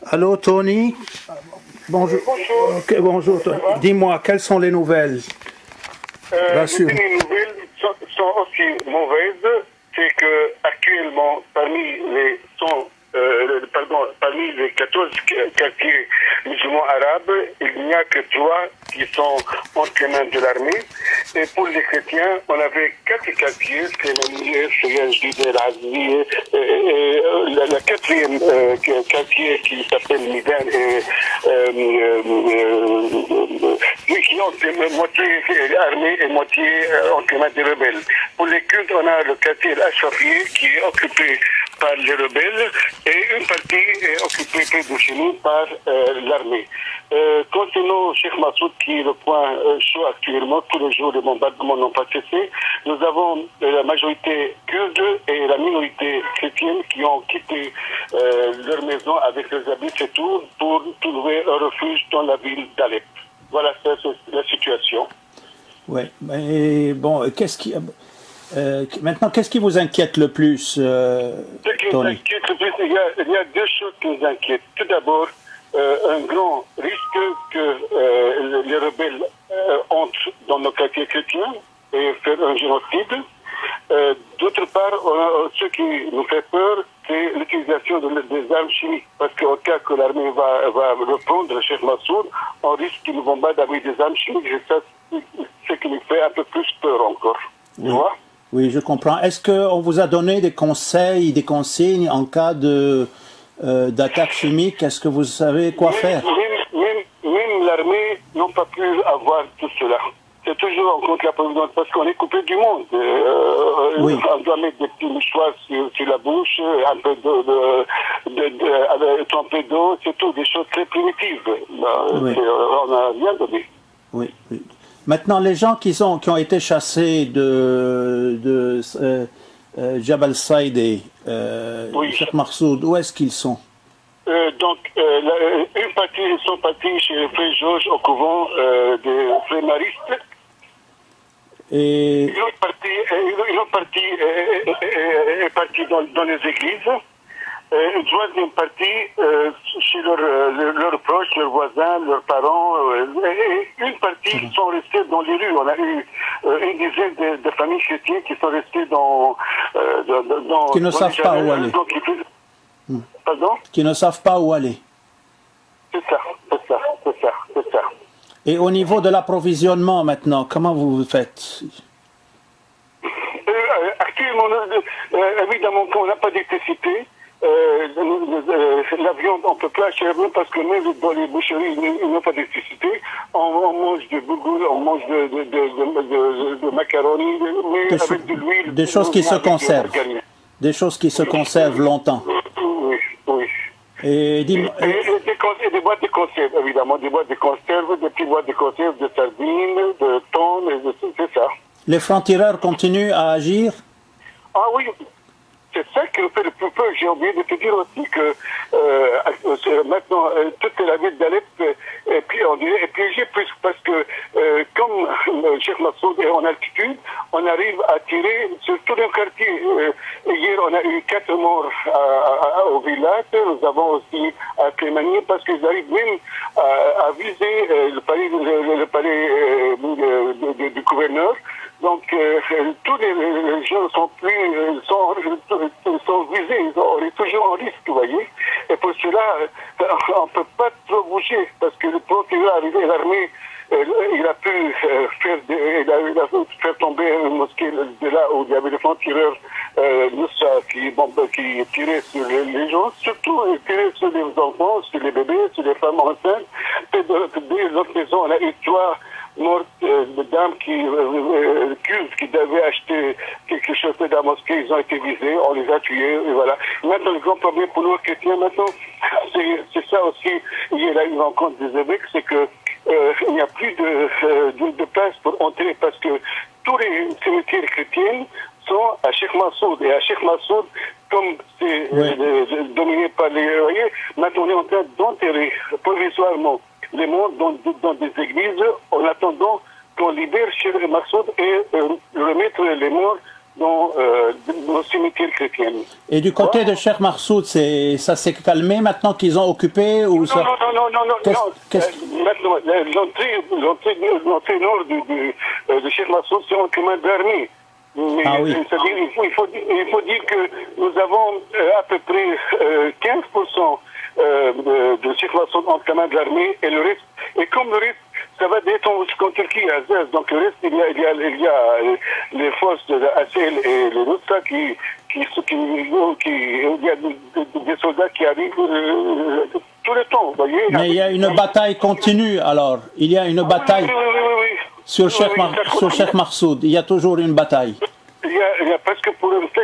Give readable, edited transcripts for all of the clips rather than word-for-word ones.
Allô, Tony? Bonjour. Bonjour. Okay, bonjour, Tony. Dis-moi, quelles sont les nouvelles? Les nouvelles sont aussi mauvaises. C'est que actuellement, parmi les 14 quartiers musulmans arabes, il n'y a que 3 qui sont entre les mains de l'armée. Et pour les chrétiens, on avait 4 quartiers, le 4e quartier qui s'appelle Midan, qui ont moitié armée et moitié entre les mains des rebelles. Pour les Kurdes, on a le quartier Al-Ashrafieh qui est occupé par les rebelles et une partie est occupée près de chez nous par l'armée. Concernant Cheikh Massoud, qui est le point chaud actuellement, tous les jours les bombardements n'ont pas cessé, nous avons la majorité kurde et la minorité chrétienne qui ont quitté leur maison avec leurs habits et tout pour trouver un refuge dans la ville d'Alep. Voilà, c'est la situation. Oui, mais bon, maintenant, qu'est-ce qui vous inquiète le plus, Ce qui nous Tony? inquiète le plus, il y a 2 choses qui nous inquiètent. Tout d'abord, un grand risque que les rebelles entrent dans nos quartiers chrétiens et faire un génocide. D'autre part, ce qui nous fait peur, c'est l'utilisation des armes chimiques. Parce qu'au cas que l'armée va reprendre le chef Massoud, on risque qu'ils nous bombardent avec des armes chimiques. Et ça, c'est ce qui nous fait un peu plus peur encore. Oui. Tu vois? Oui, je comprends. Est-ce qu'on vous a donné des conseils, des consignes en cas d'attaque chimique? Est-ce que vous savez quoi faire? Même l'armée n'a pas pu avoir tout cela. C'est toujours en contre-providence parce qu'on est coupé du monde. Oui. On doit mettre des petits mouchoirs sur la bouche, un peu un peu d'eau, c'est tout, des choses très primitives. Oui. On n'a rien donné. Oui, oui. Maintenant, les gens qui ont été chassés de Jabal Saïd, Oui. Cheikh Massoud, où est-ce qu'ils sont? Une partie, ils sont partis chez le frère Georges au couvent des frères maristes. Et Une autre partie est partie dans les églises. Une troisième partie chez leurs proches, leurs voisins, leurs parents. Et une partie sont restés dans les rues. On a eu une dizaine de familles chrétiennes qui sont restées qui ne savent pas où aller. Pardon? Qui ne savent pas où aller. C'est ça. Et au niveau de l'approvisionnement maintenant, comment vous faites? Actuellement, évidemment, quand on n'a pas d'électricité, la viande, on ne peut pas acheter la viande parce que même dans les boucheries, ils n'ont pas d'électricité. On mange de bougoule, on mange de macaroni, mais avec de l'huile. Des choses qui se conservent. Des choses qui se conservent longtemps. Oui. Et des boîtes de conserve, évidemment, des boîtes de conserve, des petites boîtes de conserve de sardines, de thon, c'est ça. Les francs-tireurs continuent à agir? Ah oui, c'est ça qui nous fait le plus peur. J'ai oublié de te dire aussi que maintenant, toute la ville d'Alep est piégée parce que comme Cheikh Massoud est en altitude, on arrive à tirer sur tout le quartier. Hier, on a eu 4 morts au village. Nous avons aussi à Clémanie parce qu'ils arrivent même à viser le palais du gouverneur. Donc, tous les gens sont visés, on est toujours en risque, vous voyez. Et pour cela, on ne peut pas trop bouger, parce que le procureur arrivé, l'armée, il a pu faire tomber une mosquée de là où il y avait des francs-tireurs qui tiraient sur les gens, surtout tiraient sur les enfants, sur les bébés, sur les femmes enceintes. Et de l'autre maison, on a eu 3 mortes de dames qui devaient acheter quelque chose de la mosquée, ils ont été visés, on les a tués, et voilà. Maintenant, le grand problème pour nous chrétiens, maintenant, c'est ça aussi, il y a eu une rencontre des évêques, c'est que il n'y a plus de place pour entrer parce que tous les cimetières chrétiens sont à Cheikh Massoud. Et à Cheikh Massoud, comme c'est dominé par les royers, maintenant on est en train d'enterrer provisoirement les morts dans des églises en attendant qu'on libère Cheikh Massoud et remettre les morts dans nos cimetières chrétiens. Et du côté de Cheikh Marsoud, ça s'est calmé maintenant qu'ils ont occupé ou ça... Maintenant, l'entrée nord de Cheikh Marsoud, c'est en chemin d'armée. Mais c'est-à-dire, il faut dire que nous avons à peu près 15% de Cheikh Marsoud en chemin de l'armée et le reste, et comme le reste, ça va descendre jusqu'en Turquie, à Azaz. Donc le reste, il y a les forces de la ACL et les Nusra il y a des soldats qui arrivent tout le temps, vous voyez. Mais il y a une bataille continue alors. Il y a une bataille sur Cheikh Marsoud. Il y a toujours une bataille. Il y a parce que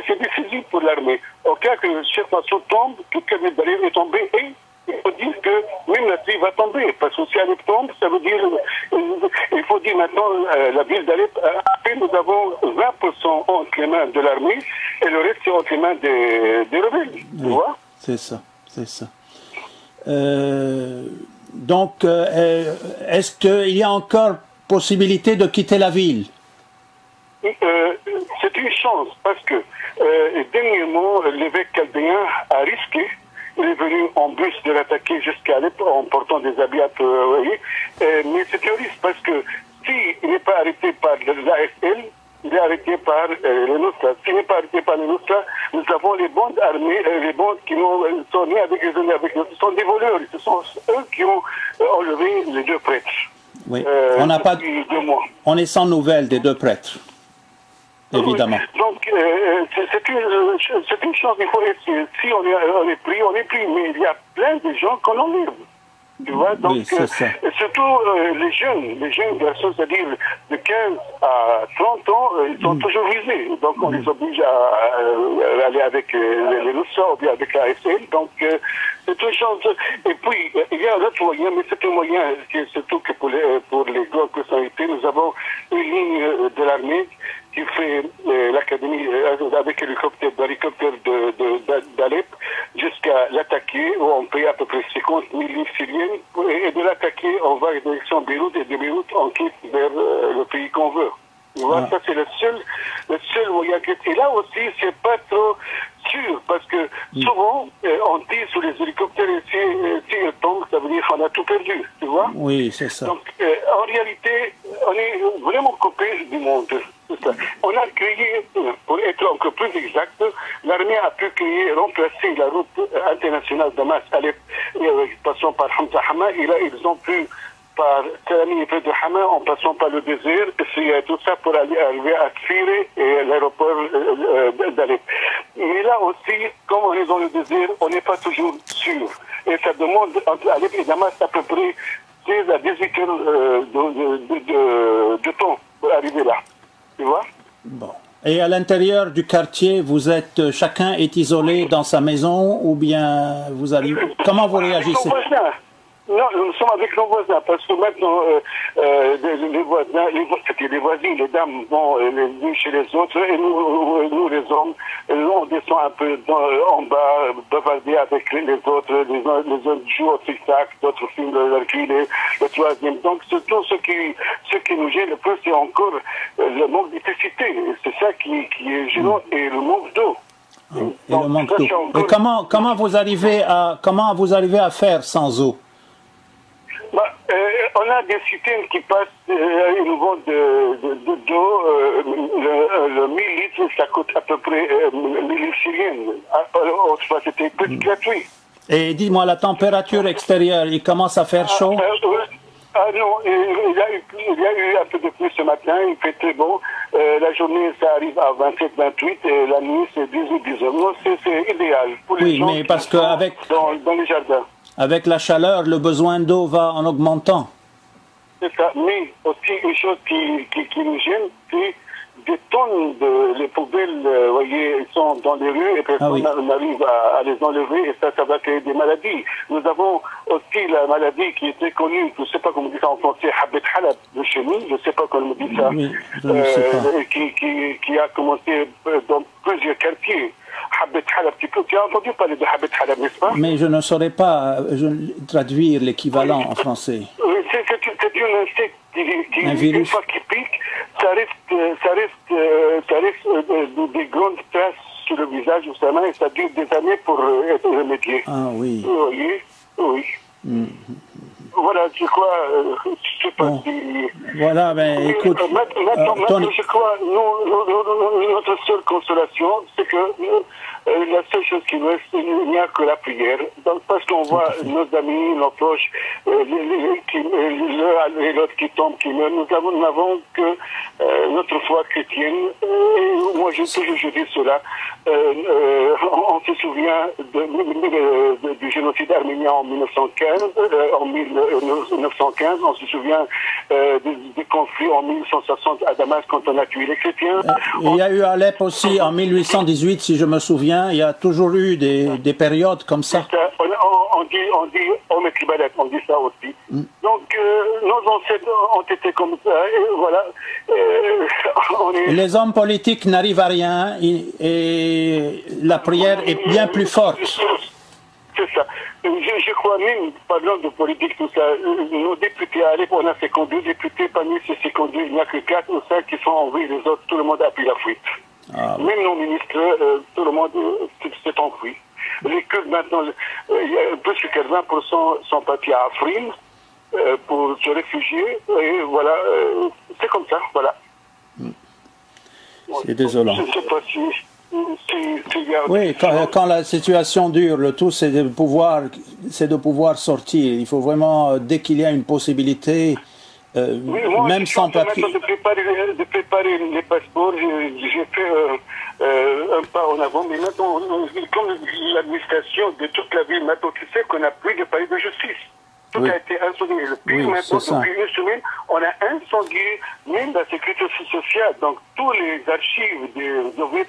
c'est décisif pour l'armée. Au cas que Cheikh Marsoud tombe, toute la ville est tombée et il faut dire que même la ville va tomber. Parce que si Alep tombe, ça veut dire... Il faut dire maintenant, la ville d'Alep, après nous avons 20% entre les mains de l'armée et le reste c'est entre les mains des rebelles. Tu vois? C'est ça, c'est ça. Donc, est-ce qu'il y a encore possibilité de quitter la ville? C'est une chance parce que dernièrement, l'évêque chaldéen a risqué. Il est venu en bus de l'attaquer jusqu'à Alep en portant des habits à peu, mais c'est un risque parce que s'il n'est pas arrêté par l'ASL, il est arrêté par les Nusra. S'il n'est pas arrêté par les Nusra, nous avons les bandes armées, les bandes qui sont nées avec les années avec nous. Ce sont des voleurs, ce sont eux qui ont enlevé les deux prêtres. Oui, on n'a pas. On est sans nouvelles des deux prêtres. Évidemment. Oui. Donc, c'est une chance, il faut essayer. Si on est pris, mais il y a plein de gens qu'on enlève. Tu vois, donc, oui, c'est ça. Surtout les jeunes garçons, c'est-à-dire de 15 à 30 ans, ils sont toujours visés. Donc, on les oblige à aller avec les Nusra ou bien avec la ASL. Donc, c'est une chance. Et puis, il y a un autre moyen, mais c'est un moyen, surtout que pour les grandes personnalités, nous avons une ligne de l'armée qui fait l'académie avec l'hélicoptère d'Alep jusqu'à l'attaquer, où on paye à peu près 50 000 livres syriennes, et de l'attaquer, on va en direction Beyrouth, et de Beyrouth, on quitte vers le pays qu'on veut. Voilà, ça c'est le seul moyen. Et là aussi, c'est pas trop sûr, parce que souvent, on tire sur les hélicoptères et si ils tombent, ça veut dire qu'on a tout perdu, tu vois? Oui, c'est ça. Donc, en réalité, on est vraiment coupé du monde. On a créé, pour être encore plus exact, l'armée a pu créer, remplacer la route internationale Damas-Alep, passant par Hamza Hama, et là, ils ont pu, par Salami et près de Hama, en passant par le désert, c'est tout ça pour arriver à Tfire et l'aéroport d'Alep. Mais là aussi, comme on est dans le désert, on n'est pas toujours sûr. Et ça demande, entre Alep et Damas, à peu près 16 à 18 heures de temps pour arriver là. Tu vois? Bon. Et à l'intérieur du quartier, chacun est isolé dans sa maison ou bien vous allez... Comment vous réagissez? Non, nous sommes avec nos voisins, parce que maintenant, les voisins, c'était les voisins, les dames vont les unes chez les autres, et nous les hommes, on descend un peu en bas, bavarder avec les autres, les uns jouent au tic-tac, d'autres filment leur le troisième. Donc, surtout ce qui nous gêne le plus, c'est encore le manque d'électricité. C'est ça qui est gênant, et le manque d'eau. Et le manque d'eau. Et comment vous arrivez à faire sans eau? On a des citernes qui passent, ils nous vendent d'eau, le 1000 litres, ça coûte à peu près 1000 litres syriennes. Autrefois, c'était petit gratuit. Et dis-moi, la température extérieure, il commence à faire chaud? Non, il y a eu un peu de pluie ce matin, il fait très bon. La journée, ça arrive à 27-28, et la nuit, c'est 18-19. Non, c'est idéal pour les gens mais parce que dans les jardins. Avec la chaleur, le besoin d'eau va en augmentant. C'est ça, mais aussi une chose qui nous gêne, c'est des tonnes les poubelles, vous voyez, ils sont dans les rues et personne n'arrive à les enlever et ça va créer des maladies. Nous avons aussi la maladie qui est très connue, je ne sais pas comment on dit ça en français, Habet Halab de chenille, je ne sais pas comment on dit ça, qui a commencé dans plusieurs quartiers. Habet Halab, tu as entendu parler de Habet Halab, n'est-ce pas? Mais je ne saurais pas traduire l'équivalent en français. C'est un insecte qui, une fois qu'il pique, des grandes traces sur le visage ou sa main et ça dure des années pour être remédié. Ah oui. Vous voyez? Oui. Voilà, je crois, je sais pas Bon. si... Voilà, ben écoute, Maintenant, je crois, notre seule consolation, c'est que la seule chose qui nous reste, il n'y a que la prière. Donc, parce qu'on voit nos amis, nos proches, l'un et l'autre qui tombent, qui meurent. Nous n'avons que notre foi chrétienne. Et moi, je dis cela. On se souvient du génocide arménien en 1915, on se souvient des conflits en 1960 à Damas quand on a tué les chrétiens. Il y a eu Alep aussi en 1818, si je me souviens. Il y a toujours eu des périodes comme ça. On dit on dit ça aussi. Donc, nos ancêtres ont été comme ça, et voilà. Les hommes politiques n'arrivent à rien, et la prière est bien plus forte. C'est ça. Je crois même, parlant de politique, tout ça, nos députés à Alep, on a 52 députés, parmi ces 52, il n'y a que 4 ou 5 qui sont en vie, les autres, tout le monde a pris la fuite. Ah, même nos ministres, tout le monde s'est enfui. Les Kurdes, maintenant, il y a plus que 80% sont partis à Afrin pour se réfugier, et voilà, c'est comme ça, voilà. C'est désolant. Je ne sais pas si oui, quand la situation dure, le tout c'est de pouvoir sortir. Il faut vraiment, dès qu'il y a une possibilité, oui, moi, même sans papier. De préparer les passeports, j'ai fait un pas en avant, mais maintenant, comme l'administration de toute la ville, maintenant tu sais qu'on n'a plus de palais de justice. Tout a été incendié. Le pays, maintenant, depuis une semaine, on a incendié même la sécurité sociale. Donc, tous les archives,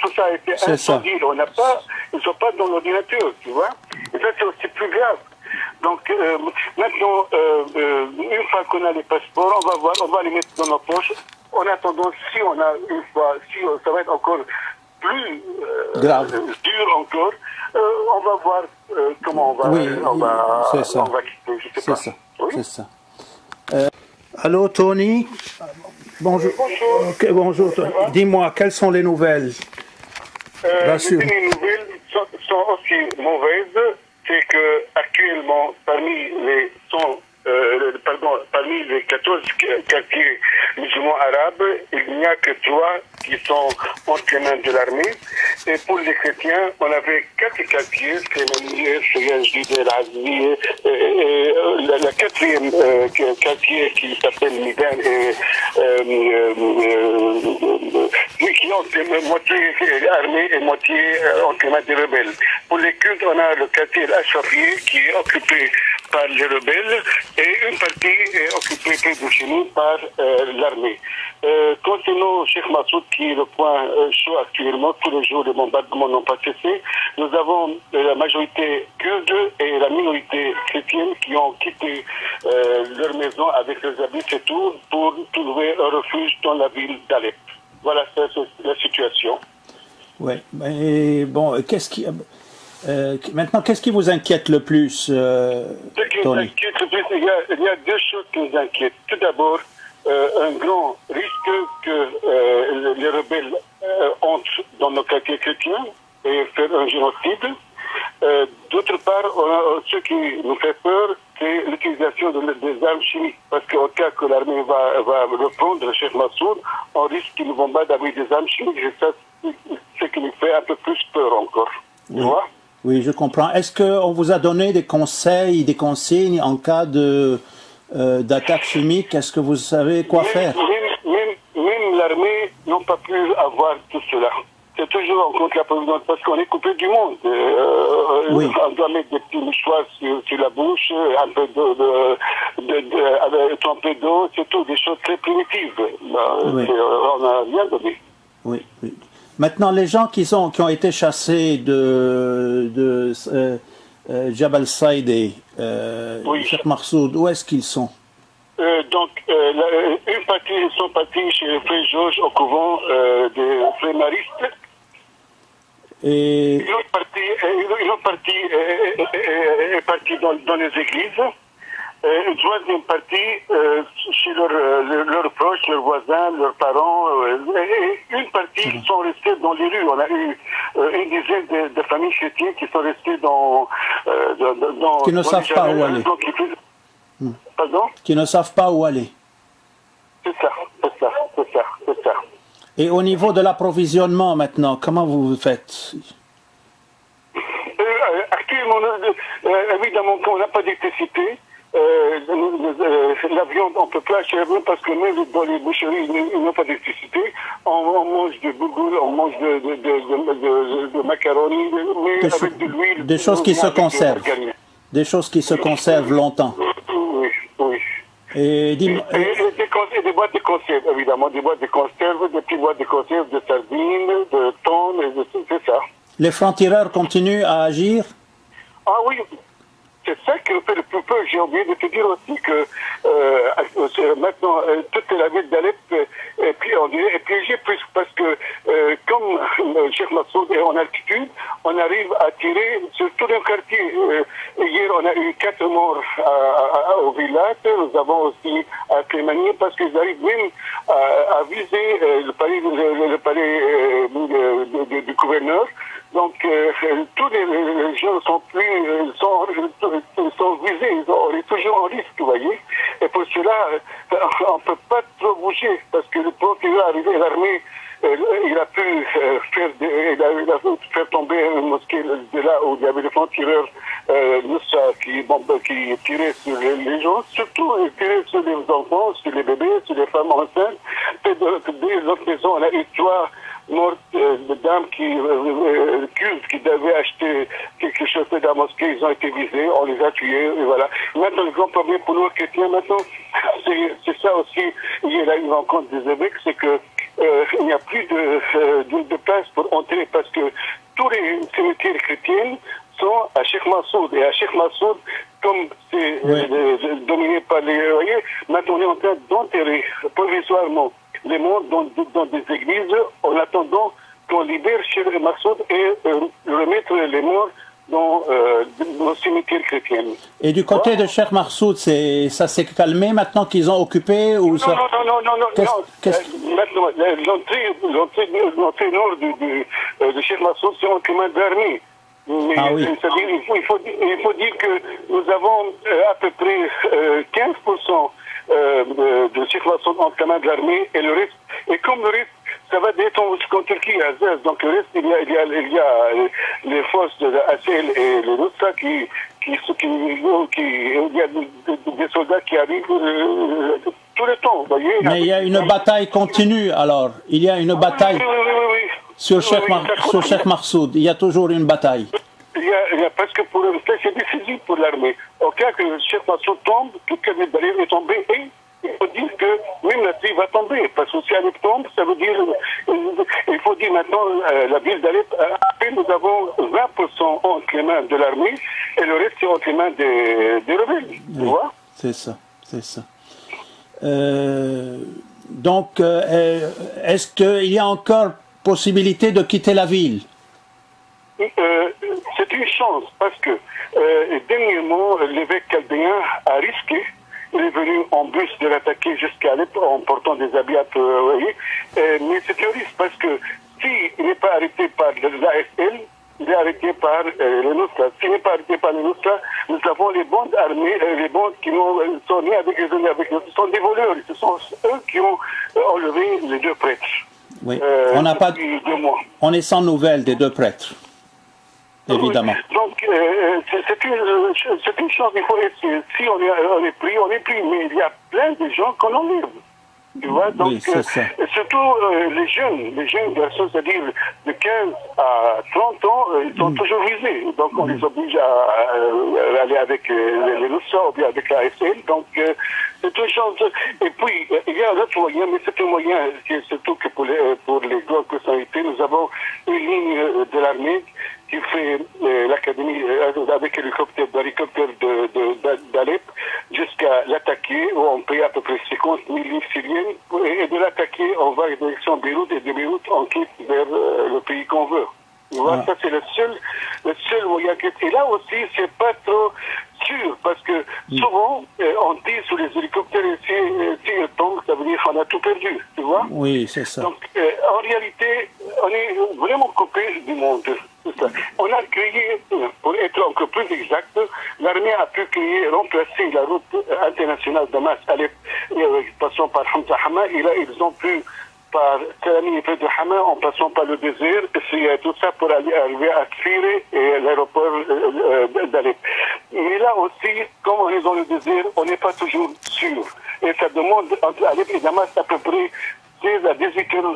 tout ça a été incendié. On n'a pas, ils ne sont pas dans l'ordinateur, tu vois. Et ça, c'est aussi plus grave. Donc, maintenant, une fois qu'on a les passeports, on va voir, on va les mettre dans nos poches. En attendant, si on a une fois, si ça va être encore plus dur encore, on va voir comment on va, c'est ça. On va quitter, je sais pas. Ça. Oui? C'est ça. Allô, Tony? Bonjour. Bonjour. Okay, bonjour. Dis-moi, quelles sont les nouvelles? Les nouvelles sont aussi mauvaises. C'est que actuellement, parmi les 14 quartiers musulmans arabes, il n'y a que 3 qui sont entre les mains de l'armée. Et pour les chrétiens, on avait 4 quartiers, c'est Manier, Seyed, El Azmi, le 4e quartier qui s'appelle Midan, qui ont moitié armée et moitié entre les mains des rebelles. Pour les Kurdes, on a le quartier Al-Ashrafi qui est occupé par les rebelles et une partie est occupée près de chez nous par l'armée. Concernant Cheikh Massoud, qui est le point chaud actuellement, tous les jours les bombardements n'ont pas cessé, nous avons la majorité kurde et la minorité chrétienne qui ont quitté leur maison avec leurs habits et tout pour trouver un refuge dans la ville d'Alep. Voilà, c'est la situation. Oui, mais bon, maintenant, qu'est-ce qui vous inquiète le plus, Ce qui nous inquiète le plus, il y a 2 choses qui nous inquiètent. Tout d'abord, un grand risque que les rebelles entrent dans nos quartiers chrétiens et faire un génocide. D'autre part, ce qui nous fait peur, c'est l'utilisation des armes chimiques. Parce qu'au cas que l'armée va reprendre le chef Massoud, on risque qu'ils nous bombardent avec des armes chimiques. Et ça, c'est ce qui nous fait un peu plus peur encore. Tu vois? Oui, je comprends. Est-ce qu'on vous a donné des conseils, des consignes en cas d'attaque chimique? Est-ce que vous savez quoi faire? Même l'armée n'a pas pu avoir tout cela. C'est toujours contre la providence parce qu'on est coupé du monde. On doit mettre des petits mouchoirs sur la bouche, un peu trempé d'eau, c'est tout, des choses très primitives. On n'a rien donné. Oui. Maintenant, les gens qui ont été chassés de Jabal Saïdé, Cheikh Massoud, où est-ce qu'ils sont? Donc, une partie, ils sont partis chez le frère Georges au couvent des frères maristes. Et l'autre partie est partie dans les églises. Une troisième partie chez leurs proches, leurs voisins, leurs parents. Et une partie sont restés dans les rues. On a eu une dizaine de familles chrétiennes qui sont restées dans qui ne savent pas où aller. Pardon? Qui ne savent pas où aller. C'est ça. Et au niveau de l'approvisionnement maintenant, comment vous faites? Actuellement, évidemment, quand on n'a pas d'électricité, la viande, on ne peut pas acheter parce que même dans les boucheries, ils n'ont pas d'électricité. On mange de bougoule, on mange de macaroni, mais avec de l'huile. Des choses qui se conservent. Des choses qui se conservent longtemps. Oui. Et des boîtes de conserve, évidemment, des boîtes de conserve, des petites boîtes de conserve, de sardines, de thon, c'est ça. Les francs-tireurs continuent à agir? Ah oui, c'est ça qui fait le plus peur. J'ai oublié de te dire aussi que maintenant, toute la ville d'Alep est piégée plus parce que comme Cheikh Massoud est en altitude, on arrive à tirer sur tout le quartier. Hier, on a eu 4 morts au village. Nous avons aussi à Clémanie parce qu'ils arrivent même à viser le palais du gouverneur. Donc, tous les gens sont visés, on est toujours en risque, vous voyez. Et pour cela, on ne peut pas trop bouger, parce que le procureur arrivé, l'armée, il a pu faire tomber une mosquée de là où il y avait le franc-tireur qui tirait sur les gens, surtout il tirait sur les enfants, sur les bébés, sur les femmes enceintes. Et de l'autre maison, on a eu 3 mortes de dames qui devaient acheter quelque chose de la mosquée, ils ont été visés, on les a tués, et voilà. Maintenant, le grand problème pour nous chrétiens, maintenant, c'est ça aussi, il y a une rencontre des évêques, c'est que il n'y a plus de place pour entrer, parce que tous les cimetières chrétiens sont à Cheikh Massoud, et à Cheikh Massoud, comme c'est dominé par les royers, maintenant on est en train d'enterrer provisoirement les morts dans des églises en attendant qu'on libère Cheikh Massoud et remettre les morts dans nos cimetières chrétiens. Et du côté de Cheikh Massoud, ça s'est calmé maintenant qu'ils ont occupé ou non, ça... Maintenant, l'entrée nord de Cheikh Massoud, c'est entre les mains de l'armée. C'est-à-dire, il faut dire que nous avons à peu près 15% de Cheikh Massoud entre les mains de l'armée et le reste. Et comme le reste, ça va descendre jusqu'en Turquie, à Zez. Donc le reste, il y a les forces de la ACL et les Nusra il y a des soldats qui arrivent tout le temps, vous voyez. Mais il y a une bataille continue, alors. Il y a une bataille sur Cheikh Massoud. Il y a toujours une bataille. Il y a parce que c'est décisif pour l'armée. Au cas que Cheikh Massoud tombe, toute la ville d'Alep est tombée et il faut dire que même la ville va tomber. Parce que si Alep tombe, ça veut dire... Il faut dire maintenant, la ville d'Alep, après nous avons 20% entre les mains de l'armée et le reste c'est entre les mains des rebelles. Tu vois? C'est ça. Donc, est-ce qu'il y a encore possibilité de quitter la ville? C'est une chance parce que dernièrement, l'évêque chaldéen a risqué. Il est venu en bus de l'attaquer jusqu'à Alep en portant des habits à mais c'est un risque parce que s'il n'est pas arrêté par l'AFL, il est arrêté par les Nusra. S'il n'est pas arrêté par les Nusra, nous avons les bandes armées, les bandes qui sont nées avec les nous. Ce sont des voleurs. Ce sont eux qui ont enlevé les 2 prêtres. Oui. On est sans nouvelles des 2 prêtres. Évidemment. Donc, c'est une chose, il faut essayer. Si on est pris, mais il y a plein de gens qu'on enlève. Tu vois, donc, surtout les jeunes garçons, c'est-à-dire de 15 à 30 ans, ils sont toujours visés. Donc, on les oblige à aller avec les Nusra ou bien avec la AFL. Donc, c'est une chose. Et puis, il y a un autre moyen, mais c'est un moyen, surtout que pour les grandes personnalités, nous avons une ligne de l'armée qui fait l'académie avec l'hélicoptère d'Alep jusqu'à l'attaquer, où on paye à peu près 50 000 livres syriennes, et de l'attaquer, on va en direction Beyrouth, et de Beyrouth, on quitte vers le pays qu'on veut. Voilà, ça c'est le seul moyen. Et là aussi, c'est pas trop sûr, parce que souvent, on dit sur les hélicoptères, s'ils tombent, ça veut dire qu'on a tout perdu, tu vois? Oui, c'est ça. Donc, en réalité, on est vraiment coupé du monde. On a créé, pour être encore plus exact, l'armée a pu remplacer la route internationale Damas-Alep, passant par Hamza Hama, et là, ils ont pu, par Salami et de Hama, en passant par le désert, tout ça pour arriver à Tfire et l'aéroport d'Alep. Mais là aussi, comme on est dans le désert, on n'est pas toujours sûr. Et ça demande, entre Alep et Damas, à peu près 16 à 18 heures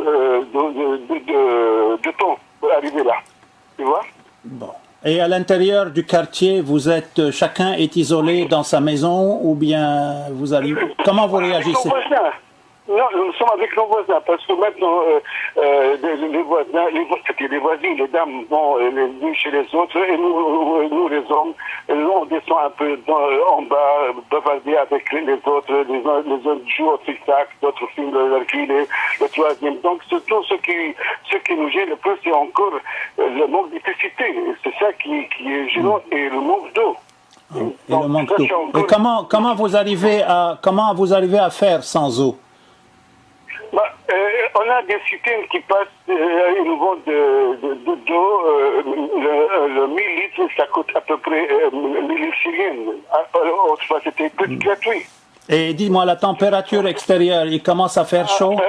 de temps pour arriver là. Tu vois? Bon. Et à l'intérieur du quartier, chacun est isolé dans sa maison ou bien vous allez... Comment vous réagissez? Non, nous sommes avec nos voisins, parce que maintenant, les voisins, les dames vont les unes chez les autres, et nous les hommes, on descend un peu en bas, bavarder avec les autres, les uns jouent au tic-tac, d'autres filment le troisième. Donc, surtout, ce qui nous gêne le plus, c'est encore le manque d'électricité. C'est ça qui est gênant, et le manque d'eau. Et le manque d'eau. Et comment vous arrivez à faire sans eau? On a des systèmes qui passent au niveau d'eau, le 1000 litres, ça coûte à peu près 1000 litres syriennes. Autrefois, c'était plus gratuit. Et dis-moi, la température extérieure, il commence à faire chaud? Non,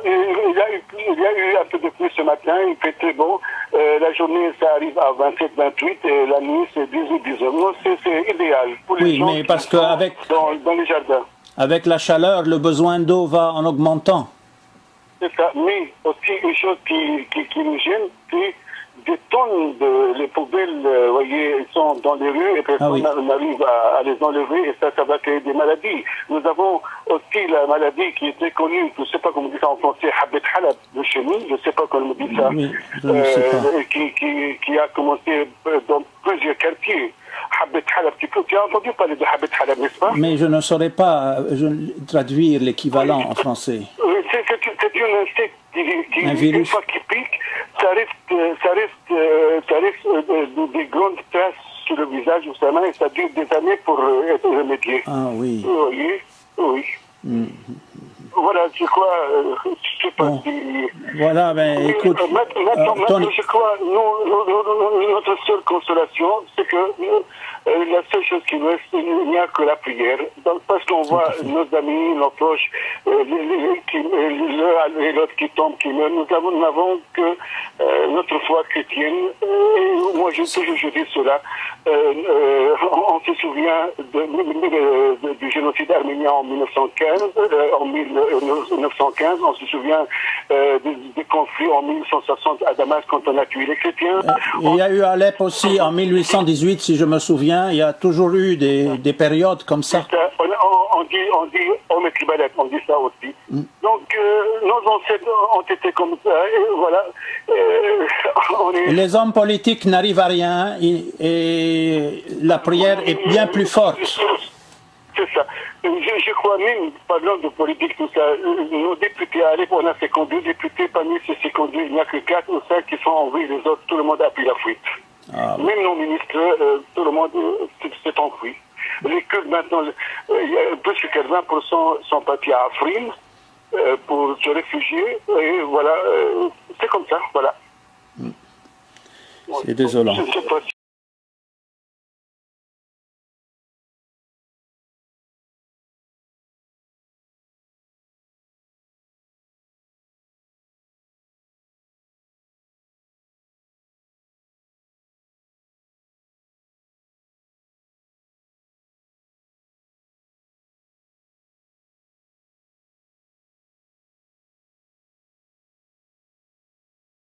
il y a eu un peu de pluie ce matin, il fait très beau. La journée, ça arrive à 27-28 et la nuit, c'est 18-19. C'est idéal pour les gens mais parce qui sont dans les jardins. Avec la chaleur, le besoin d'eau va en augmentant. C'est ça. Mais aussi, une chose qui nous gêne, c'est des tonnes les poubelles, vous voyez, elles sont dans les rues et personne n'arrive à les enlever et ça va créer des maladies. Nous avons aussi la maladie qui est très connue, je ne sais pas comment on dit ça en français, Habet Halab de chez nous, je ne sais pas comment on dit ça, oui, je ne sais pas. Qui a commencé dans plusieurs quartiers. Habet Halab, tu as entendu parler de Habet Halab, n'est-ce pas? Mais je ne saurais pas traduire l'équivalent en français. C'est une insecte qui une fois qu'il pique, ça reste des grandes traces sur le visage ou sa main et ça dure des années pour être remédié. Ah oui. Oui. Voilà, je crois, je sais pas si... Voilà, ben écoute... Maintenant, je crois, notre seule consolation, c'est que la seule chose qui nous reste, il n'y a que la prière. Donc, parce qu'on voit nos amis, nos proches, l'un et l'autre qui tombent, qui meurent. Nous n'avons que notre foi chrétienne. Et moi, je dis cela. On se souvient du génocide arménien en 1915, on se souvient des conflits en 1960 à Damas quand on a tué les chrétiens. Il y a eu à Alep aussi en 1818, si je me souviens. Il y a toujours eu des périodes comme ça. On dit on dit ça aussi. Donc nos ancêtres ont été comme ça et voilà. Les hommes politiques n'arrivent à rien et la prière est bien plus forte. C'est ça. Je crois même, parlant de politique, tout ça, nos députés à Alep, on a 52 députés, parmi ces 52, il n'y a que 4 ou 5 qui sont envoyés, les autres, tout le monde a pris la fuite. Même nos ministres, tout le monde s'est enfui. Les Kurdes, maintenant, plus que 80% sont partis à Afrin pour se réfugier, et voilà, c'est comme ça, voilà. C'est désolant. Je ne sais pas